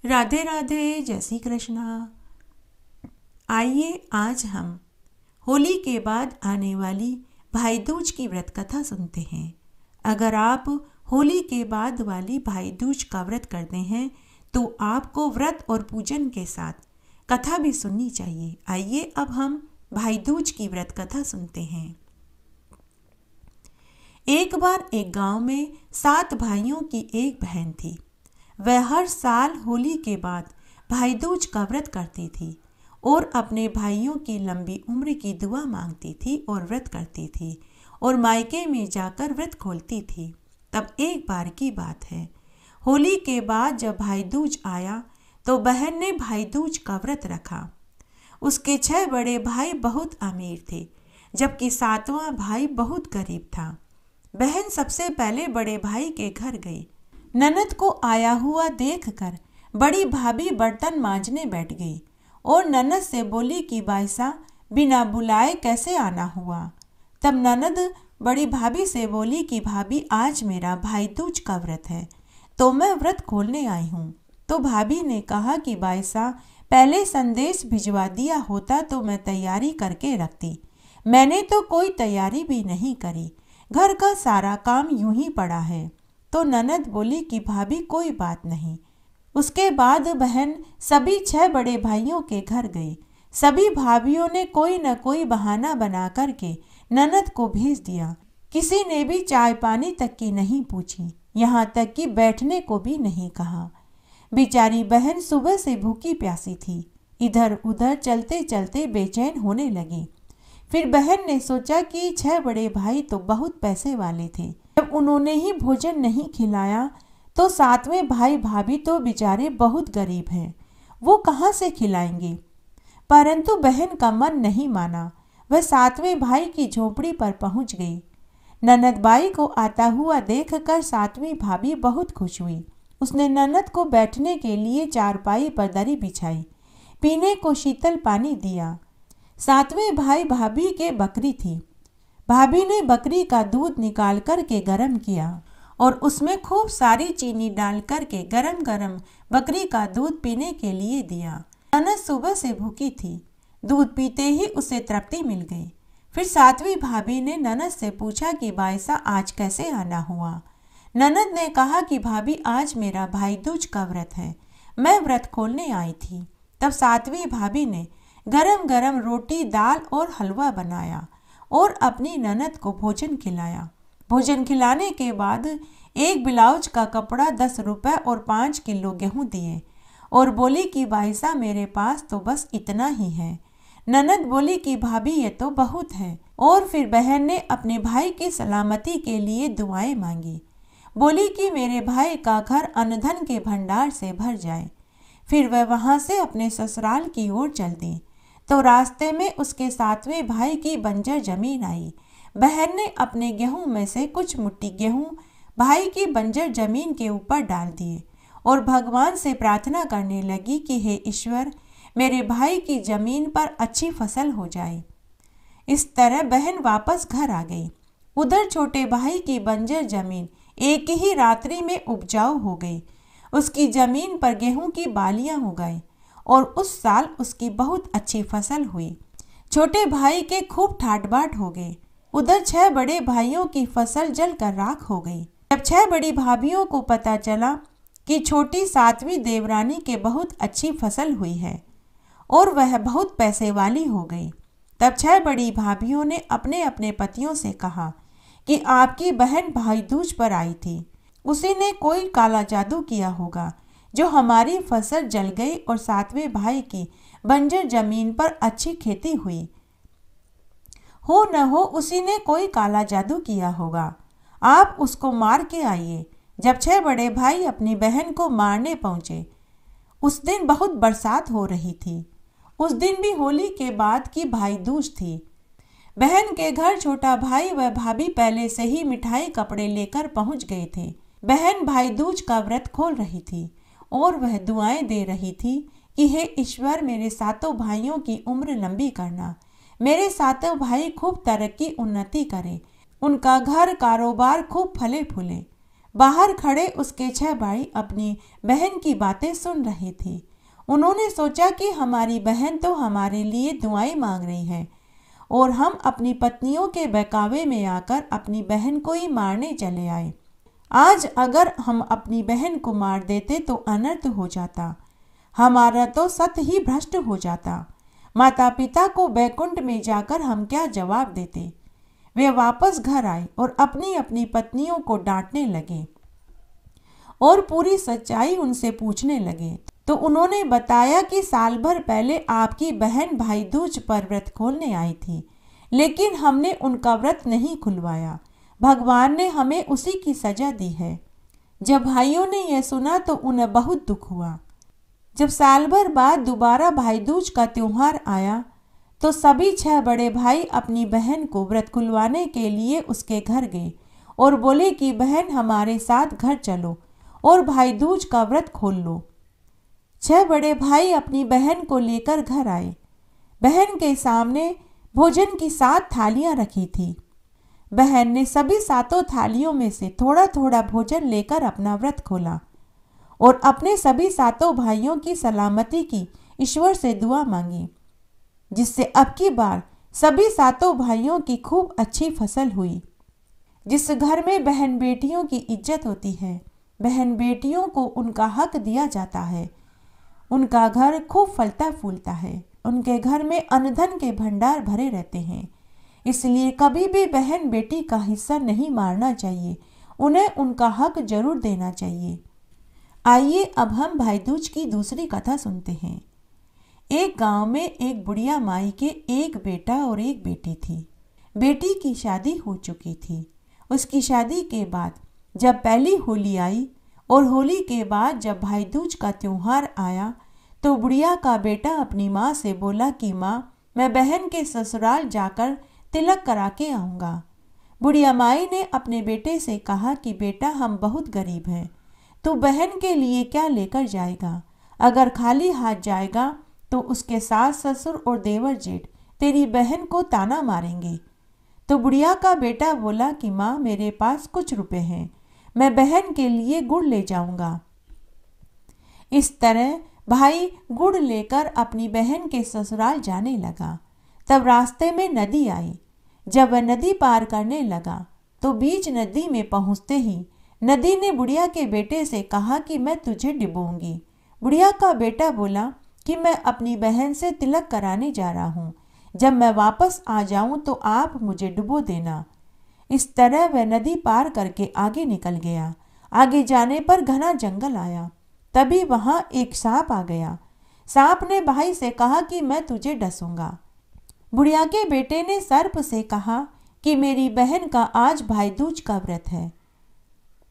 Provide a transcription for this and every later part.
राधे राधे, जय श्री कृष्णा। आइए आज हम होली के बाद आने वाली भाई दूज की व्रत कथा सुनते हैं। अगर आप होली के बाद वाली भाई दूज का व्रत करते हैं तो आपको व्रत और पूजन के साथ कथा भी सुननी चाहिए। आइए अब हम भाई दूज की व्रत कथा सुनते हैं। एक बार एक गांव में 7 भाइयों की एक बहन थी। वह हर साल होली के बाद भाई दूज का व्रत करती थी और अपने भाइयों की लंबी उम्र की दुआ मांगती थी और व्रत करती थी और मायके में जाकर व्रत खोलती थी। तब एक बार की बात है, होली के बाद जब भाई दूज आया तो बहन ने भाई दूज का व्रत रखा। उसके 6 बड़े भाई बहुत अमीर थे, जबकि 7वां भाई बहुत गरीब था। बहन सबसे पहले बड़े भाई के घर गई। ननद को आया हुआ देखकर बड़ी भाभी बर्तन मांजने बैठ गई और ननद से बोली कि बाईसा, बिना बुलाए कैसे आना हुआ। तब ननद बड़ी भाभी से बोली कि भाभी, आज मेरा भाई दूज का व्रत है तो मैं व्रत खोलने आई हूँ। तो भाभी ने कहा कि बाईसा, पहले संदेश भिजवा दिया होता तो मैं तैयारी करके रखती। मैंने तो कोई तैयारी भी नहीं करी, घर का सारा काम यूं ही पड़ा है। तो ननद बोली कि भाभी कोई बात नहीं। उसके बाद बहन सभी 6 बड़े भाइयों के घर गई। सभी भाभियों ने कोई न कोई बहाना बना करके ननद को भेज दिया। किसी ने भी चाय पानी तक की नहीं पूछी, यहाँ तक कि बैठने को भी नहीं कहा। बेचारी बहन सुबह से भूखी प्यासी थी, इधर उधर चलते चलते बेचैन होने लगी। फिर बहन ने सोचा कि 6 बड़े भाई तो बहुत पैसे वाले थे, जब उन्होंने ही भोजन नहीं खिलाया तो 7वें भाई भाभी तो बेचारे बहुत गरीब हैं, वो कहाँ से खिलाएंगे। परंतु बहन का मन नहीं माना। वह 7वें भाई की झोपड़ी पर पहुंच गई। ननद बाई को आता हुआ देखकर 7वीं भाभी बहुत खुश हुई। उसने ननद को बैठने के लिए चारपाई पर दरी बिछाई, पीने को शीतल पानी दिया। 7वें भाई भाभी के बकरी थी। भाभी ने बकरी का दूध निकाल करके गर्म किया और उसमें खूब सारी चीनी डाल करके गरम गरम बकरी का दूध पीने के लिए दिया। ननद सुबह से भूखी थी, दूध पीते ही उसे तृप्ति मिल गई। फिर 7वीं भाभी ने ननद से पूछा कि बाईसा, आज कैसे आना हुआ। ननद ने कहा कि भाभी, आज मेरा भाई दूज का व्रत है, मैं व्रत खोलने आई थी। तब 7वीं भाभी ने गरम गरम रोटी, दाल और हलवा बनाया और अपनी ननद को भोजन खिलाया। भोजन खिलाने के बाद एक ब्लाउज का कपड़ा 10 रुपए और 5 किलो गेहूं दिए और बोली कि बाईसा, मेरे पास तो बस इतना ही है। ननद बोली कि भाभी, ये तो बहुत है। और फिर बहन ने अपने भाई की सलामती के लिए दुआएं मांगी। बोली कि मेरे भाई का घर अन्न धन के भंडार से भर जाए। फिर वह वहां से अपने ससुराल की ओर चल दी तो रास्ते में उसके 7वें भाई की बंजर जमीन आई। बहन ने अपने गेहूं में से कुछ मुट्ठी गेहूं भाई की बंजर जमीन के ऊपर डाल दिए और भगवान से प्रार्थना करने लगी कि हे ईश्वर, मेरे भाई की जमीन पर अच्छी फसल हो जाए। इस तरह बहन वापस घर आ गई। उधर छोटे भाई की बंजर जमीन एक ही रात्रि में उपजाऊ हो गई। उसकी जमीन पर गेहूं की बालियां हो गई और उस साल उसकी बहुत अच्छी फसल हुई। छोटे भाई के खूब ठाट बाट हो गए। उधर 6 बड़े भाइयों की फसल जलकर राख हो गई। जब 6 बड़ी भाभियों को पता चला कि छोटी 7वीं देवरानी के बहुत अच्छी फसल हुई है और वह बहुत पैसे वाली हो गई, तब 6 बड़ी भाभियों ने अपने अपने पतियों से कहा कि आपकी बहन भाई दूज पर आई थी, उसी ने कोई काला जादू किया होगा जो हमारी फसल जल गई और 7वें भाई की बंजर जमीन पर अच्छी खेती हुई। हो न हो उसी ने कोई काला जादू किया होगा, आप उसको मार के आइए। जब 6 बड़े भाई अपनी बहन को मारने पहुंचे, उस दिन बहुत बरसात हो रही थी। उस दिन भी होली के बाद की भाई दूज थी। बहन के घर छोटा भाई व भाभी पहले से ही मिठाई कपड़े लेकर पहुंच गए थे। बहन भाई दूज का व्रत खोल रही थी और वह दुआएं दे रही थी कि हे ईश्वर, मेरे 7 भाइयों की उम्र लंबी करना, मेरे 7 भाई खूब तरक्की उन्नति करें, उनका घर कारोबार खूब फले फूले। बाहर खड़े उसके 6 भाई अपनी बहन की बातें सुन रहे थे। उन्होंने सोचा कि हमारी बहन तो हमारे लिए दुआएं मांग रही है और हम अपनी पत्नियों के बहकावे में आकर अपनी बहन को ही मारने चले आए। आज अगर हम अपनी बहन को मार देते तो अनर्थ हो जाता, हमारा तो सत ही भ्रष्ट हो जाता। माता पिता को बैकुंठ में जाकर हम क्या जवाब देते। वे वापस घर आए और अपनी अपनी पत्नियों को डांटने लगे और पूरी सच्चाई उनसे पूछने लगे। तो उन्होंने बताया कि साल भर पहले आपकी बहन भाई दूज पर व्रत खोलने आई थी, लेकिन हमने उनका व्रत नहीं खुलवाया। भगवान ने हमें उसी की सजा दी है। जब भाइयों ने यह सुना तो उन्हें बहुत दुख हुआ। जब साल भर बाद दोबारा भाई दूज का त्योहार आया तो सभी 6 बड़े भाई अपनी बहन को व्रत खुलवाने के लिए उसके घर गए और बोले कि बहन हमारे साथ घर चलो और भाई दूज का व्रत खोल लो। 6 बड़े भाई अपनी बहन को लेकर घर आए। बहन के सामने भोजन की 7 थालियां रखी थी। बहन ने सभी 7 थालियों में से थोड़ा थोड़ा भोजन लेकर अपना व्रत खोला और अपने सभी 7 भाइयों की सलामती की ईश्वर से दुआ मांगी, जिससे अब की बार सभी 7 भाइयों की खूब अच्छी फसल हुई। जिस घर में बहन बेटियों की इज्जत होती है, बहन बेटियों को उनका हक दिया जाता है, उनका घर खूब फलता फूलता है। उनके घर में अन्न धन के भंडार भरे रहते हैं। इसलिए कभी भी बहन बेटी का हिस्सा नहीं मारना चाहिए, उन्हें उनका हक जरूर देना चाहिए। आइए अब हम भाई दूज की दूसरी कथा सुनते हैं। एक गांव में एक बुढ़िया माई के एक बेटा और एक बेटी थी। बेटी की शादी हो चुकी थी। उसकी शादी के बाद जब पहली होली आई और होली के बाद जब भाई दूज का त्योहार आया तो बुढ़िया का बेटा अपनी माँ से बोला कि माँ, मैं बहन के ससुराल जाकर तिलक करा के आऊँगा। बुढ़िया माई ने अपने बेटे से कहा कि बेटा हम बहुत गरीब हैं, तो बहन के लिए क्या लेकर जाएगा? अगर खाली हाथ जाएगा तो उसके सास ससुर और देवर जेठ तेरी बहन को ताना मारेंगे। तो बुढ़िया का बेटा बोला कि माँ, मेरे पास कुछ रुपए हैं, मैं बहन के लिए गुड़ ले जाऊंगा। इस तरह भाई गुड़ लेकर अपनी बहन के ससुराल जाने लगा। तब रास्ते में नदी आई। जब वह नदी पार करने लगा तो बीच नदी में पहुंचते ही नदी ने बुढ़िया के बेटे से कहा कि मैं तुझे डुबोऊंगी। बुढ़िया का बेटा बोला कि मैं अपनी बहन से तिलक कराने जा रहा हूँ, जब मैं वापस आ जाऊं तो आप मुझे डुबो देना। इस तरह वह नदी पार करके आगे निकल गया। आगे जाने पर घना जंगल आया। तभी वहां एक सांप आ गया। सांप ने भाई से कहा कि मैं तुझे डसूंगा। बुढ़िया के बेटे ने सर्प से कहा कि मेरी बहन का आज भाई दूज का व्रत है,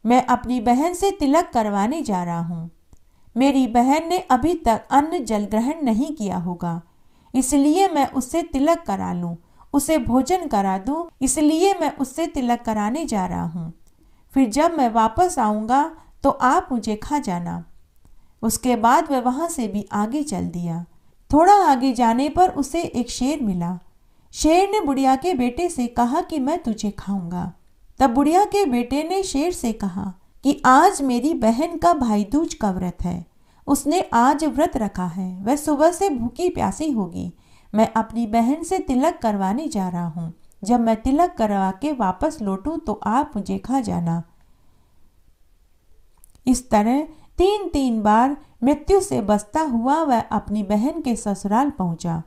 मैं अपनी बहन से तिलक करवाने जा रहा हूँ। मेरी बहन ने अभी तक अन्न जल ग्रहण नहीं किया होगा, इसलिए मैं उससे तिलक करा लूँ, उसे भोजन करा दूँ, इसलिए मैं उससे तिलक कराने जा रहा हूँ। फिर जब मैं वापस आऊँगा तो आप मुझे खा जाना। उसके बाद वह वहाँ से भी आगे चल दिया। थोड़ा आगे जाने पर उसे एक शेर मिला। शेर ने बुढ़िया के बेटे से कहा कि मैं तुझे खाऊंगा। तब बुढ़िया के बेटे ने शेर से कहा कि आज मेरी बहन का भाई दूज का व्रत है, उसने आज व्रत रखा है, वह सुबह से भूखी प्यासी होगी। मैं अपनी बहन से तिलक करवाने जा रहा हूँ, जब मैं तिलक करवा के वापस लौटूं तो आप मुझे खा जाना। इस तरह 3 बार मृत्यु से बचता हुआ वह अपनी बहन के ससुराल पहुंचा।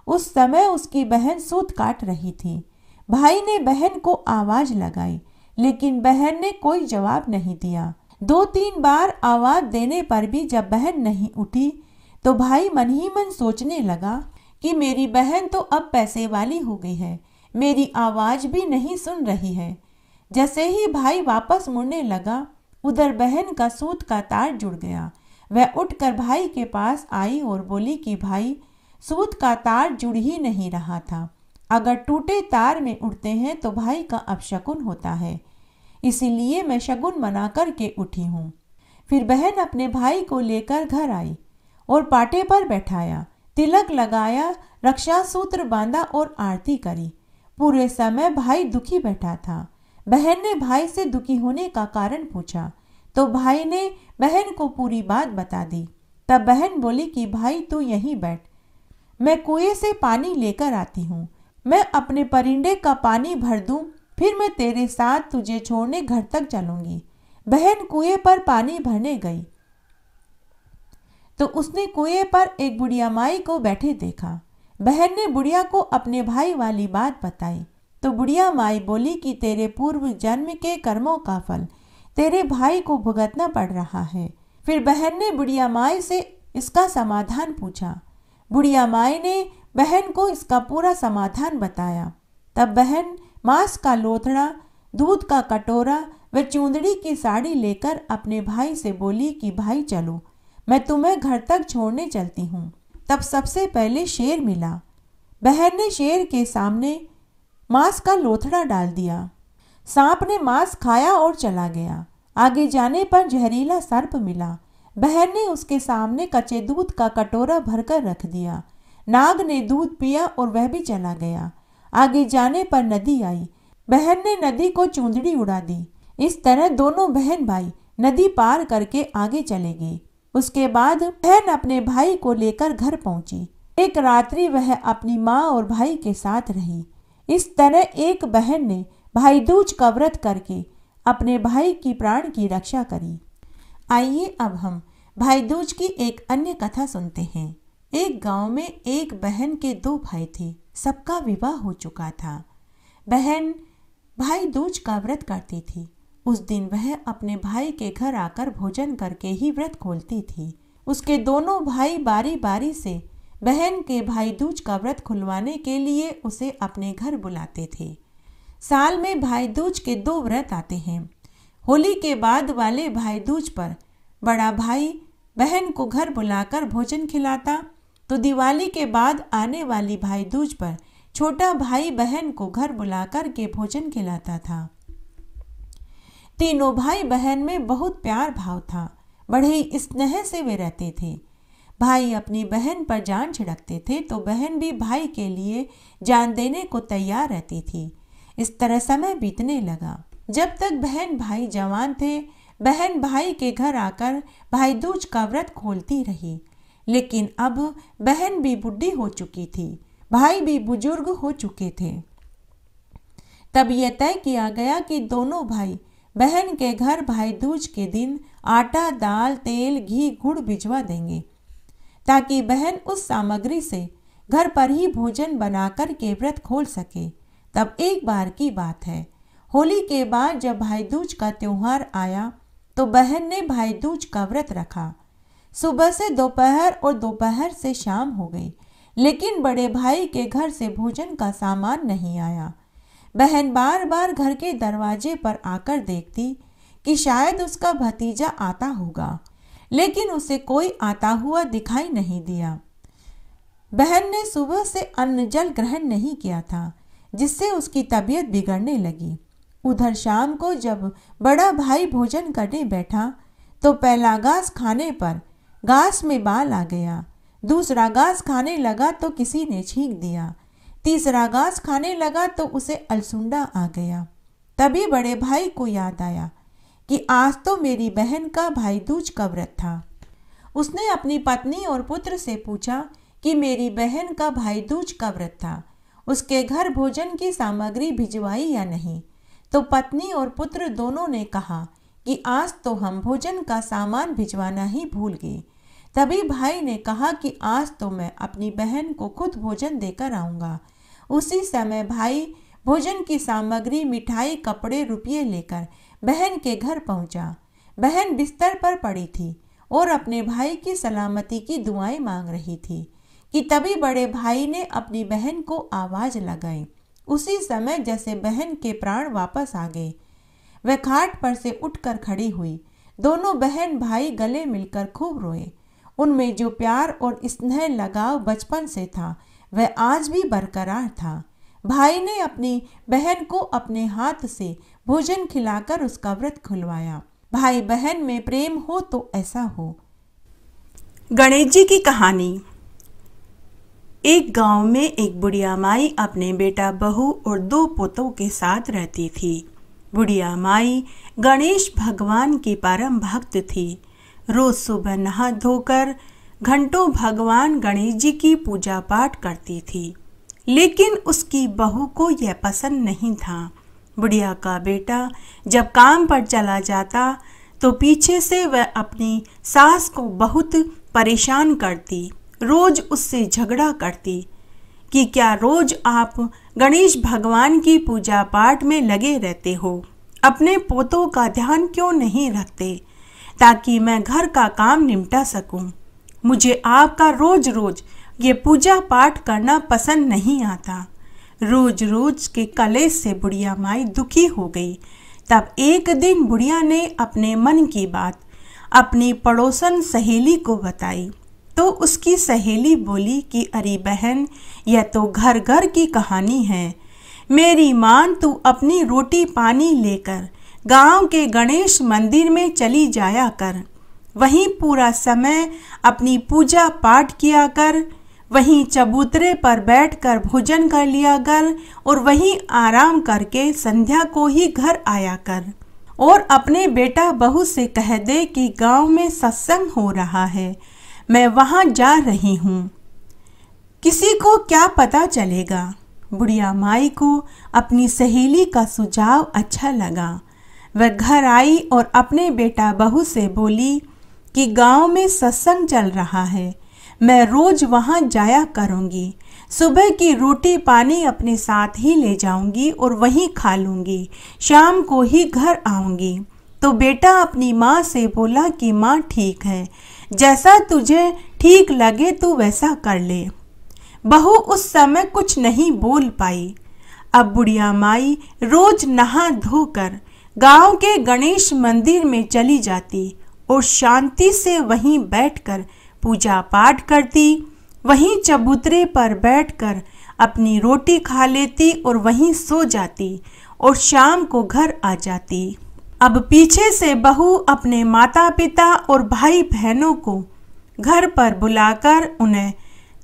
उस समय उसकी बहन सूत काट रही थी। भाई ने बहन को आवाज लगाई, लेकिन बहन ने कोई जवाब नहीं दिया। 2-3 बार आवाज देने पर भी जब बहन नहीं उठी तो भाई मन ही मन सोचने लगा कि मेरी बहन तो अब पैसे वाली हो गई है, मेरी आवाज भी नहीं सुन रही है। जैसे ही भाई वापस मुड़ने लगा, उधर बहन का सूत का तार जुड़ गया। वह उठकर भाई के पास आई और बोली कि भाई, सूत का तार जुड़ ही नहीं रहा था। अगर टूटे तार में उड़ते हैं तो भाई का अपशकुन होता है, इसीलिए मैं शगुन मना करके उठी हूँ। फिर बहन अपने भाई को लेकर घर आई और पाटे पर बैठाया, तिलक लगाया, रक्षा सूत्र बांधा और आरती करी। पूरे समय भाई दुखी बैठा था। बहन ने भाई से दुखी होने का कारण पूछा तो भाई ने बहन को पूरी बात बता दी। तब बहन बोली कि भाई तू यहीं बैठ, मैं कुएं से पानी लेकर आती हूँ। मैं अपने परिंदे का पानी भर दूँ, फिर मैं तेरे साथ तुझे छोड़ने घर तक चलूँगी। बहन कुएं पर पानी भरने गई तो उसने कुएं पर एक बुढ़िया माई को बैठे देखा। बहन ने बुढ़िया को अपने भाई वाली बात बताई तो बुढ़िया माई बोली कि तेरे पूर्व जन्म के कर्मों का फल तेरे भाई को भुगतना पड़ रहा है। फिर बहन ने बुढ़िया माई से इसका समाधान पूछा। बुढ़िया माई ने बहन को इसका पूरा समाधान बताया। तब बहन मांस का लोथड़ा, दूध का कटोरा व चूंदड़ी की साड़ी लेकर अपने भाई से बोली कि भाई चलो, मैं तुम्हें घर तक छोड़ने चलती हूँ। तब सबसे पहले शेर मिला। बहन ने शेर के सामने मांस का लोथड़ा डाल दिया। सांप ने मांस खाया और चला गया। आगे जाने पर जहरीला सर्प मिला। बहन ने उसके सामने कच्चे दूध का कटोरा भरकर रख दिया। नाग ने दूध पिया और वह भी चला गया। आगे जाने पर नदी आई। बहन ने नदी को चूंदड़ी उड़ा दी। इस तरह दोनों बहन भाई नदी पार करके आगे चले गए। उसके बाद बहन अपने भाई को लेकर घर पहुंची। एक रात्रि वह अपनी माँ और भाई के साथ रही। इस तरह एक बहन ने भाई दूज का व्रत करके अपने भाई की प्राण की रक्षा करी। आइए अब हम भाई दूज की एक अन्य कथा सुनते हैं। एक गांव में एक बहन के दो भाई थे। सबका विवाह हो चुका था। बहन भाई दूज का व्रत करती थी। उस दिन वह अपने भाई के घर आकर भोजन करके ही व्रत खोलती थी। उसके दोनों भाई बारी बारी से बहन के भाई दूज का व्रत खुलवाने के लिए उसे अपने घर बुलाते थे। साल में भाई दूज के दो व्रत आते हैं। होली के बाद वाले भाई दूज पर बड़ा भाई बहन को घर बुलाकर भोजन खिलाता, तो दिवाली के बाद आने वाली भाई दूज पर छोटा भाई बहन को घर बुलाकर के भोजन खिलाता था। तीनों भाई बहन में बहुत प्यार भाव था। बड़े ही स्नेह से वे रहते थे। भाई अपनी बहन पर जान छिड़कते थे तो बहन भी भाई के लिए जान देने को तैयार रहती थी। इस तरह समय बीतने लगा। जब तक बहन भाई जवान थे, बहन भाई के घर आकर भाई दूज का व्रत खोलती रही। लेकिन अब बहन भी बूढ़ी हो चुकी थी, भाई भी बुजुर्ग हो चुके थे। तब यह तय किया गया कि दोनों भाई बहन के घर भाई दूज के दिन आटा, दाल, तेल, घी, गुड़ भिजवा देंगे ताकि बहन उस सामग्री से घर पर ही भोजन बनाकर के व्रत खोल सके। तब एक बार की बात है, होली के बाद जब भाई दूज का त्योहार आया तो बहन ने भाई दूज का व्रत रखा। सुबह से दोपहर और दोपहर से शाम हो गई, लेकिन बड़े भाई के घर से भोजन का सामान नहीं आया। बहन बार बार घर के दरवाजे पर आकर देखती कि शायद उसका भतीजा आता होगा, लेकिन उसे कोई आता हुआ दिखाई नहीं दिया। बहन ने सुबह से अन्न जल ग्रहण नहीं किया था, जिससे उसकी तबीयत बिगड़ने लगी। उधर शाम को जब बड़ा भाई भोजन करने बैठा तो पहला घास खाने पर घास में बाल आ गया। दूसरा घास खाने लगा तो किसी ने छींक दिया। तीसरा घास खाने लगा तो उसे अलसुंडा आ गया। तभी बड़े भाई को याद आया कि आज तो मेरी बहन का भाई दूज का व्रत था। उसने अपनी पत्नी और पुत्र से पूछा कि मेरी बहन का भाई दूज का व्रत था, उसके घर भोजन की सामग्री भिजवाई या नहीं। तो पत्नी और पुत्र दोनों ने कहा कि आज तो हम भोजन का सामान भिजवाना ही भूल गए। तभी भाई ने कहा कि आज तो मैं अपनी बहन को खुद भोजन देकर आऊँगा। उसी समय भाई भोजन की सामग्री, मिठाई, कपड़े, रुपये लेकर बहन के घर पहुंचा। बहन बिस्तर पर पड़ी थी और अपने भाई की सलामती की दुआएं मांग रही थी कि तभी बड़े भाई ने अपनी बहन को आवाज़ लगाई। उसी समय जैसे बहन के प्राण वापस आ गए, वह खाट पर से उठकर खड़ी हुई। दोनों बहन भाई गले मिलकर खूब रोए। उनमें जो प्यार और स्नेह लगाव बचपन से था वह आज भी बरकरार था। भाई ने अपनी बहन को अपने हाथ से भोजन खिलाकर उसका व्रत खुलवाया। भाई बहन में प्रेम हो तो ऐसा हो। गणेश जी की कहानी। एक गांव में एक बुढ़िया माई अपने बेटा, बहू और 2 पोतों के साथ रहती थी। बुढ़िया माई गणेश भगवान की परम भक्त थी। रोज सुबह नहा धोकर घंटों भगवान गणेश जी की पूजा पाठ करती थी, लेकिन उसकी बहू को यह पसंद नहीं था। बुढ़िया का बेटा जब काम पर चला जाता तो पीछे से वह अपनी सास को बहुत परेशान करती, रोज उससे झगड़ा करती कि क्या रोज आप गणेश भगवान की पूजा पाठ में लगे रहते हो, अपने पोतों का ध्यान क्यों नहीं रखते ताकि मैं घर का काम निपटा सकूं। मुझे आपका रोज रोज ये पूजा पाठ करना पसंद नहीं आता। रोज रोज के कलेश से बुढ़िया माई दुखी हो गई। तब एक दिन बुढ़िया ने अपने मन की बात अपनी पड़ोसन सहेली को बताई तो उसकी सहेली बोली कि अरे बहन, यह तो घर घर की कहानी है। मेरी मान, तू अपनी रोटी पानी लेकर गांव के गणेश मंदिर में चली जाया कर, वहीं पूरा समय अपनी पूजा पाठ किया कर, वहीं चबूतरे पर बैठकर भोजन कर लिया कर और वहीं आराम करके संध्या को ही घर आया कर। और अपने बेटा बहू से कह दे कि गांव में सत्संग हो रहा है, मैं वहां जा रही हूँ, किसी को क्या पता चलेगा। बुढ़िया माई को अपनी सहेली का सुझाव अच्छा लगा। वह घर आई और अपने बेटा बहू से बोली कि गांव में सत्संग चल रहा है, मैं रोज वहां जाया करूंगी, सुबह की रोटी पानी अपने साथ ही ले जाऊंगी और वहीं खा लूंगी, शाम को ही घर आऊंगी। तो बेटा अपनी माँ से बोला कि माँ ठीक है, जैसा तुझे ठीक लगे तू वैसा कर ले। बहू उस समय कुछ नहीं बोल पाई। अब बुढ़िया माई रोज नहा धोकर गांव के गणेश मंदिर में चली जाती और शांति से वहीं बैठकर पूजा पाठ करती, वहीं चबूतरे पर बैठकर अपनी रोटी खा लेती और वहीं सो जाती और शाम को घर आ जाती। अब पीछे से बहू अपने माता पिता और भाई बहनों को घर पर बुलाकर उन्हें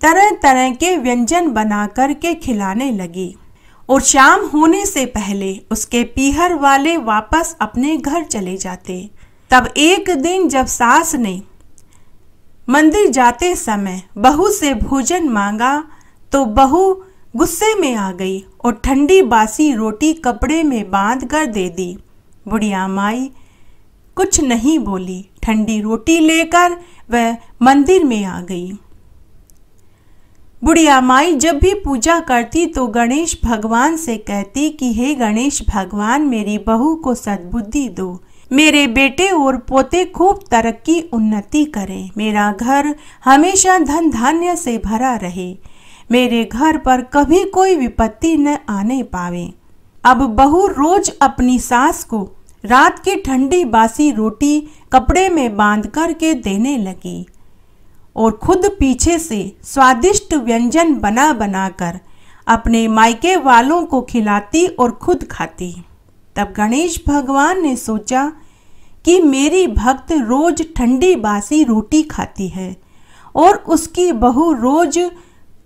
तरह तरह के व्यंजन बना कर के खिलाने लगी और शाम होने से पहले उसके पीहर वाले वापस अपने घर चले जाते। तब एक दिन जब सास ने मंदिर जाते समय बहू से भोजन मांगा तो बहू गुस्से में आ गई और ठंडी बासी रोटी कपड़े में बांध कर दे दी। बुढ़िया माई कुछ नहीं बोली, ठंडी रोटी लेकर वह मंदिर में आ गई। बुढ़िया माई जब भी पूजा करती तो गणेश भगवान से कहती कि हे गणेश भगवान, मेरी बहू को सद्बुद्धि दो, मेरे बेटे और पोते खूब तरक्की उन्नति करें, मेरा घर हमेशा धन धान्य से भरा रहे, मेरे घर पर कभी कोई विपत्ति न आने पावे। अब बहू रोज अपनी सास को रात की ठंडी बासी रोटी कपड़े में बांध कर के देने लगी और खुद पीछे से स्वादिष्ट व्यंजन बना बनाकर अपने मायके वालों को खिलाती और खुद खाती। तब गणेश भगवान ने सोचा कि मेरी भक्त रोज ठंडी बासी रोटी खाती है और उसकी बहू रोज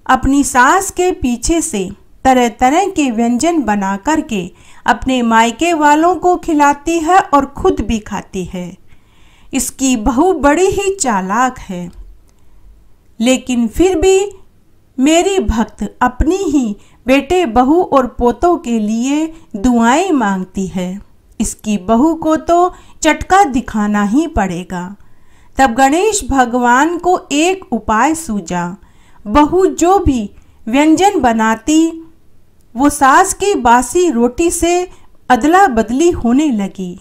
अपनी सास के पीछे से तरह तरह के व्यंजन बना करके अपने मायके वालों को खिलाती है और खुद भी खाती है। इसकी बहू बड़ी ही चालाक है, लेकिन फिर भी मेरी भक्त अपनी ही बेटे बहू और पोतों के लिए दुआएं मांगती है, इसकी बहू को तो चटका दिखाना ही पड़ेगा। तब गणेश भगवान को एक उपाय सूझा। बहू जो भी व्यंजन बनाती वो सास की बासी रोटी से अदला बदली होने लगी।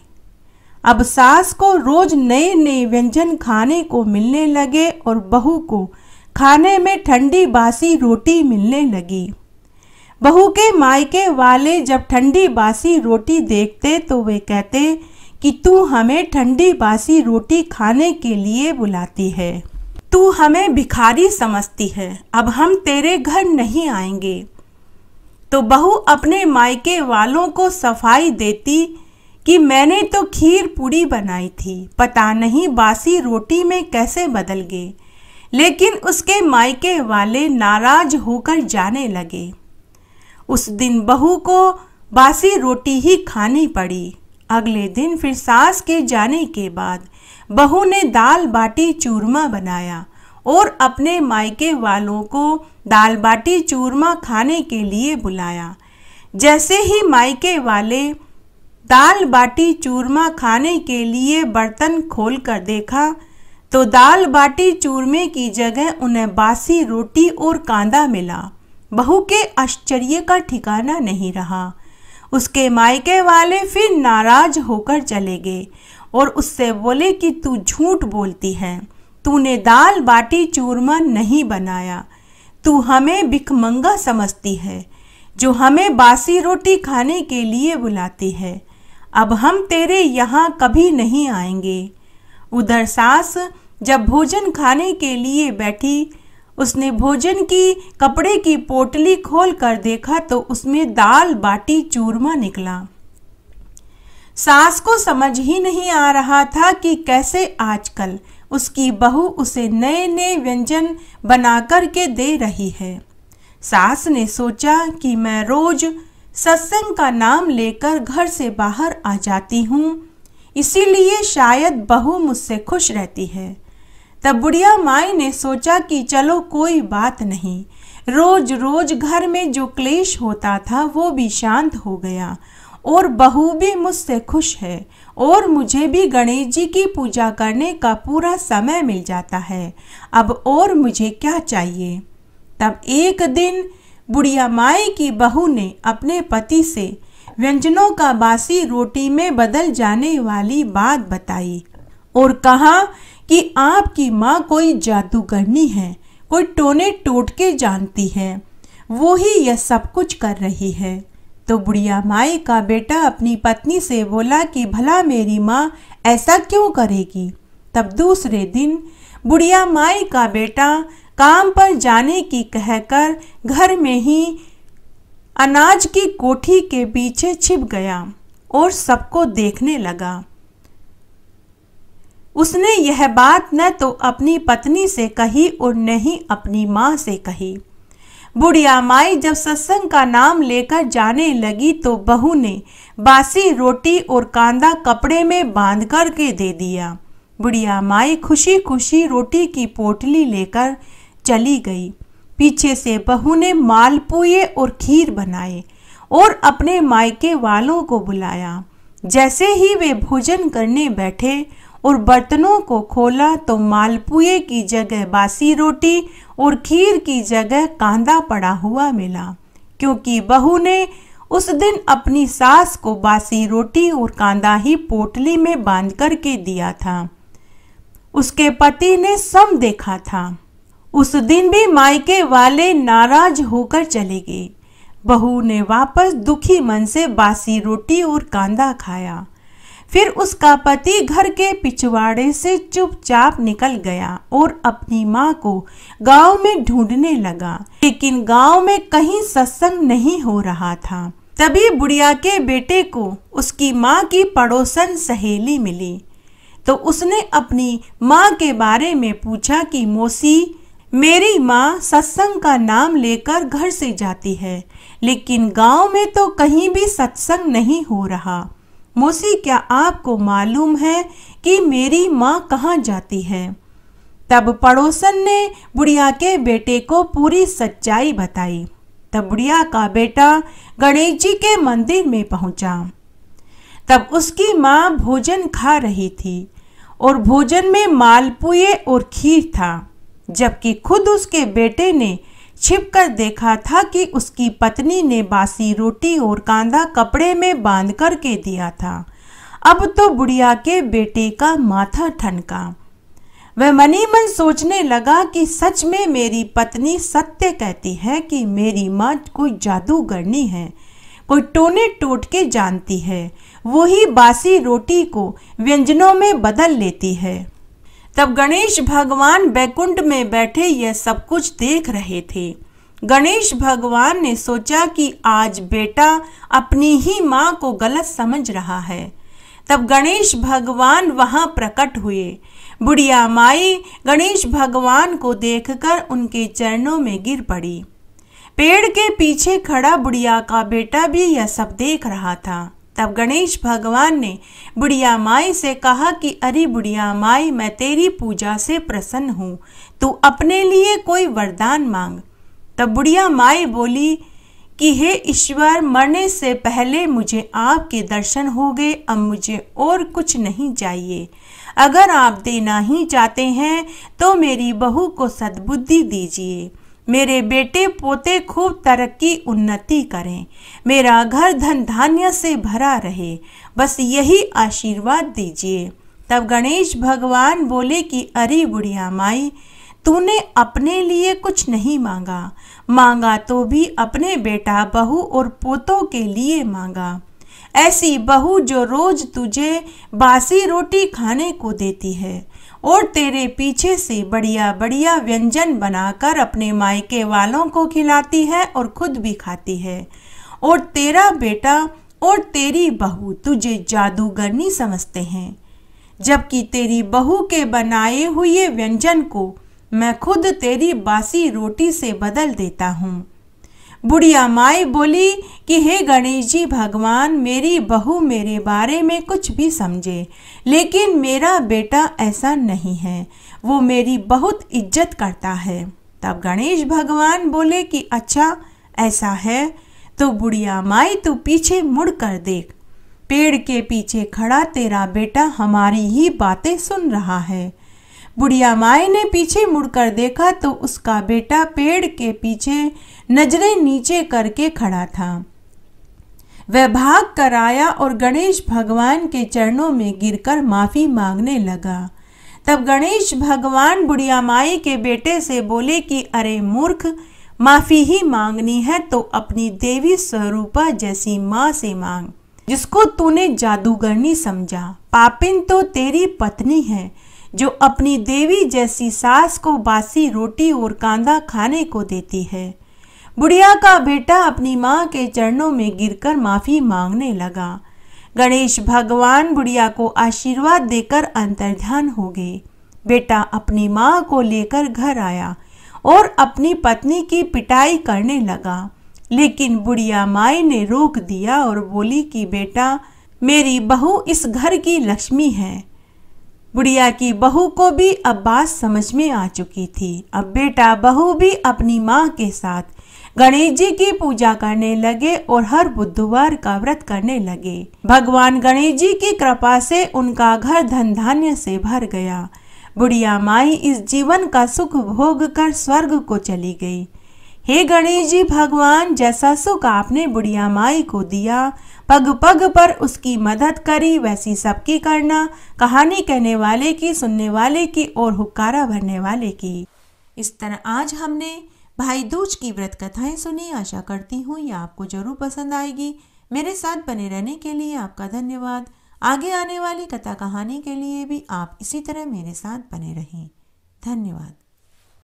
अब सास को रोज नए नए व्यंजन खाने को मिलने लगे और बहू को खाने में ठंडी बासी रोटी मिलने लगी। बहू के मायके वाले जब ठंडी बासी रोटी देखते तो वे कहते कि तू हमें ठंडी बासी रोटी खाने के लिए बुलाती है, तू हमें भिखारी समझती है, अब हम तेरे घर नहीं आएंगे। तो बहू अपने मायके वालों को सफाई देती कि मैंने तो खीर पूड़ी बनाई थी, पता नहीं बासी रोटी में कैसे बदल गए। लेकिन उसके मायके वाले नाराज होकर जाने लगे। उस दिन बहू को बासी रोटी ही खानी पड़ी। अगले दिन फिर सास के जाने के बाद बहू ने दाल बाटी चूरमा बनाया और अपने मायके वालों को दाल बाटी चूरमा खाने के लिए बुलाया। जैसे ही मायके वाले दाल बाटी चूरमा खाने के लिए बर्तन खोलकर देखा तो दाल बाटी चूरमे की जगह उन्हें बासी रोटी और कांदा मिला। बहू के आश्चर्य का ठिकाना नहीं रहा। उसके मायके वाले फिर नाराज होकर चले गए और उससे बोले कि तू झूठ बोलती है, तूने दाल बाटी चूरमा नहीं बनाया, तू हमें भिखमंगा समझती है जो हमें बासी रोटी खाने के लिए बुलाती है। अब हम तेरे यहाँ कभी नहीं आएंगे। उधर सास जब भोजन खाने के लिए बैठी, उसने भोजन की कपड़े की पोटली खोल कर देखा तो उसमें दाल बाटी चूरमा निकला। सास को समझ ही नहीं आ रहा था कि कैसे आजकल उसकी बहू उसे नए नए व्यंजन बनाकर के दे रही है। सास ने सोचा कि मैं रोज सत्संग का नाम लेकर घर से बाहर आ जाती हूँ, इसीलिए शायद बहू मुझसे खुश रहती है। तब बुढ़िया माई ने सोचा कि चलो कोई बात नहीं, रोज रोज घर में जो क्लेश होता था वो भी शांत हो गया और बहू भी मुझसे खुश है और मुझे भी गणेश जी की पूजा करने का पूरा समय मिल जाता है। अब और मुझे क्या चाहिए। तब एक दिन बुढ़िया माई की बहू ने अपने पति से व्यंजनों का बासी रोटी में बदल जाने वाली बात बताई और कहा कि आपकी माँ कोई जादूगरनी है, कोई टोने टोटके जानती है, वो ही यह सब कुछ कर रही है। तो बुढ़िया माई का बेटा अपनी पत्नी से बोला कि भला मेरी माँ ऐसा क्यों करेगी। तब दूसरे दिन बुढ़िया माई का बेटा काम पर जाने की कहकर घर में ही अनाज की कोठी के पीछे छिप गया और सबको देखने लगा। उसने यह बात न तो अपनी पत्नी से कही और न ही अपनी माँ से कही। बुढ़िया माई जब सत्संग का नाम लेकर जाने लगी तो बहू ने बासी रोटी और कांदा कपड़े में बांध कर के दे दिया। बुढ़िया माई खुशी खुशी रोटी की पोटली लेकर चली गई। पीछे से बहू ने मालपुए और खीर बनाए और अपने मायके वालों को बुलाया। जैसे ही वे भोजन करने बैठे और बर्तनों को खोला तो मालपुए की जगह बासी रोटी और खीर की जगह कांदा पड़ा हुआ मिला, क्योंकि बहू ने उस दिन अपनी सास को बासी रोटी और कांदा ही पोटली में बांध कर के दिया था। उसके पति ने सब देखा था। उस दिन भी मायके वाले नाराज होकर चले गए। बहू ने वापस दुखी मन से बासी रोटी और कांदा खाया। फिर उसका पति घर के पिछवाड़े से चुपचाप निकल गया और अपनी माँ को गांव में ढूंढने लगा, लेकिन गांव में कहीं सत्संग नहीं हो रहा था। तभी बुढ़िया के बेटे को उसकी माँ की पड़ोसन सहेली मिली तो उसने अपनी माँ के बारे में पूछा कि मौसी, मेरी माँ सत्संग का नाम लेकर घर से जाती है, लेकिन गांव में तो कहीं भी सत्संग नहीं हो रहा। मौसी, क्या आपको मालूम है कि मेरी माँ कहाँ जाती है? तब पड़ोसन ने बुढ़िया के बेटे को पूरी सच्चाई बताई। तब बुढ़िया का बेटा गणेश जी के मंदिर में पहुंचा। तब उसकी माँ भोजन खा रही थी और भोजन में मालपुए और खीर था, जबकि खुद उसके बेटे ने छिपकर देखा था कि उसकी पत्नी ने बासी रोटी और कांदा कपड़े में बांध कर के दिया था। अब तो बुढ़िया के बेटे का माथा ठनका। वह मनी मन सोचने लगा कि सच में मेरी पत्नी सत्य कहती है कि मेरी माँ कोई जादूगरनी है, कोई टोने टोटके जानती है, वो ही बासी रोटी को व्यंजनों में बदल लेती है। तब गणेश भगवान बैकुंठ में बैठे यह सब कुछ देख रहे थे। गणेश भगवान ने सोचा कि आज बेटा अपनी ही माँ को गलत समझ रहा है। तब गणेश भगवान वहां प्रकट हुए। बुढ़िया माई गणेश भगवान को देखकर उनके चरणों में गिर पड़ी। पेड़ के पीछे खड़ा बुढ़िया का बेटा भी यह सब देख रहा था। तब गणेश भगवान ने बुढ़िया माई से कहा कि अरे बुढ़िया माई, मैं तेरी पूजा से प्रसन्न हूँ, तू अपने लिए कोई वरदान मांग। तब बुढ़िया माई बोली कि हे ईश्वर, मरने से पहले मुझे आपके दर्शन हो गए, अब मुझे और कुछ नहीं चाहिए। अगर आप देना ही चाहते हैं तो मेरी बहू को सद्बुद्धि दीजिए, मेरे बेटे पोते खूब तरक्की उन्नति करें, मेरा घर धन धान्य से भरा रहे, बस यही आशीर्वाद दीजिए। तब गणेश भगवान बोले कि अरे बुढ़िया माई, तूने अपने लिए कुछ नहीं मांगा, मांगा तो भी अपने बेटा बहू और पोतों के लिए मांगा। ऐसी बहू जो रोज तुझे बासी रोटी खाने को देती है और तेरे पीछे से बढ़िया बढ़िया व्यंजन बनाकर अपने मायके वालों को खिलाती है और खुद भी खाती है, और तेरा बेटा और तेरी बहू तुझे जादूगरनी समझते हैं, जबकि तेरी बहू के बनाए हुए व्यंजन को मैं खुद तेरी बासी रोटी से बदल देता हूँ। बुढ़िया माई बोली कि हे गणेश जी भगवान, मेरी बहू मेरे बारे में कुछ भी समझे, लेकिन मेरा बेटा ऐसा नहीं है, वो मेरी बहुत इज्जत करता है। तब गणेश भगवान बोले कि अच्छा ऐसा है तो बुढ़िया माई तू पीछे मुड़ कर देख, पेड़ के पीछे खड़ा तेरा बेटा हमारी ही बातें सुन रहा है। बुढ़िया माई ने पीछे मुड़कर देखा तो उसका बेटा पेड़ के पीछे नजरें नीचे करके खड़ा था। वह भाग कर आया और गणेश भगवान के चरणों में गिरकर माफी मांगने लगा। तब गणेश भगवान बुढ़िया माई के बेटे से बोले कि अरे मूर्ख, माफी ही मांगनी है तो अपनी देवी स्वरूपा जैसी माँ से मांग, जिसको तूने जादूगरनी समझा। पापिन तो तेरी पत्नी है जो अपनी देवी जैसी सास को बासी रोटी और कांदा खाने को देती है। बुढ़िया का बेटा अपनी माँ के चरणों में गिरकर माफी मांगने लगा। गणेश भगवान बुढ़िया को आशीर्वाद देकर अंतर्ध्यान हो गए। बेटा अपनी माँ को लेकर घर आया और अपनी पत्नी की पिटाई करने लगा, लेकिन बुढ़िया माई ने रोक दिया और बोली कि बेटा, मेरी बहू इस घर की लक्ष्मी है। बुढ़िया की बहू को भी अब बात समझ में आ चुकी थी। अब बेटा बहू भी अपनी माँ के साथ गणेश जी की पूजा करने लगे और हर बुधवार का व्रत करने लगे। भगवान गणेश जी की कृपा से उनका घर धन धान्य से भर गया। बुढ़िया माई इस जीवन का सुख भोग कर स्वर्ग को चली गई। हे गणेश जी भगवान, जैसा सुख आपने बुढ़िया माई को दिया, पग पग पर उसकी मदद करी, वैसी सबकी करना। कहानी कहने वाले की, सुनने वाले की और हुक्कारा भरने वाले की। इस तरह आज हमने भाई दूज की व्रत कथाएं सुनी। आशा करती हूँ ये आपको जरूर पसंद आएगी। मेरे साथ बने रहने के लिए आपका धन्यवाद। आगे आने वाली कथा कहानी के लिए भी आप इसी तरह मेरे साथ बने रहें। धन्यवाद।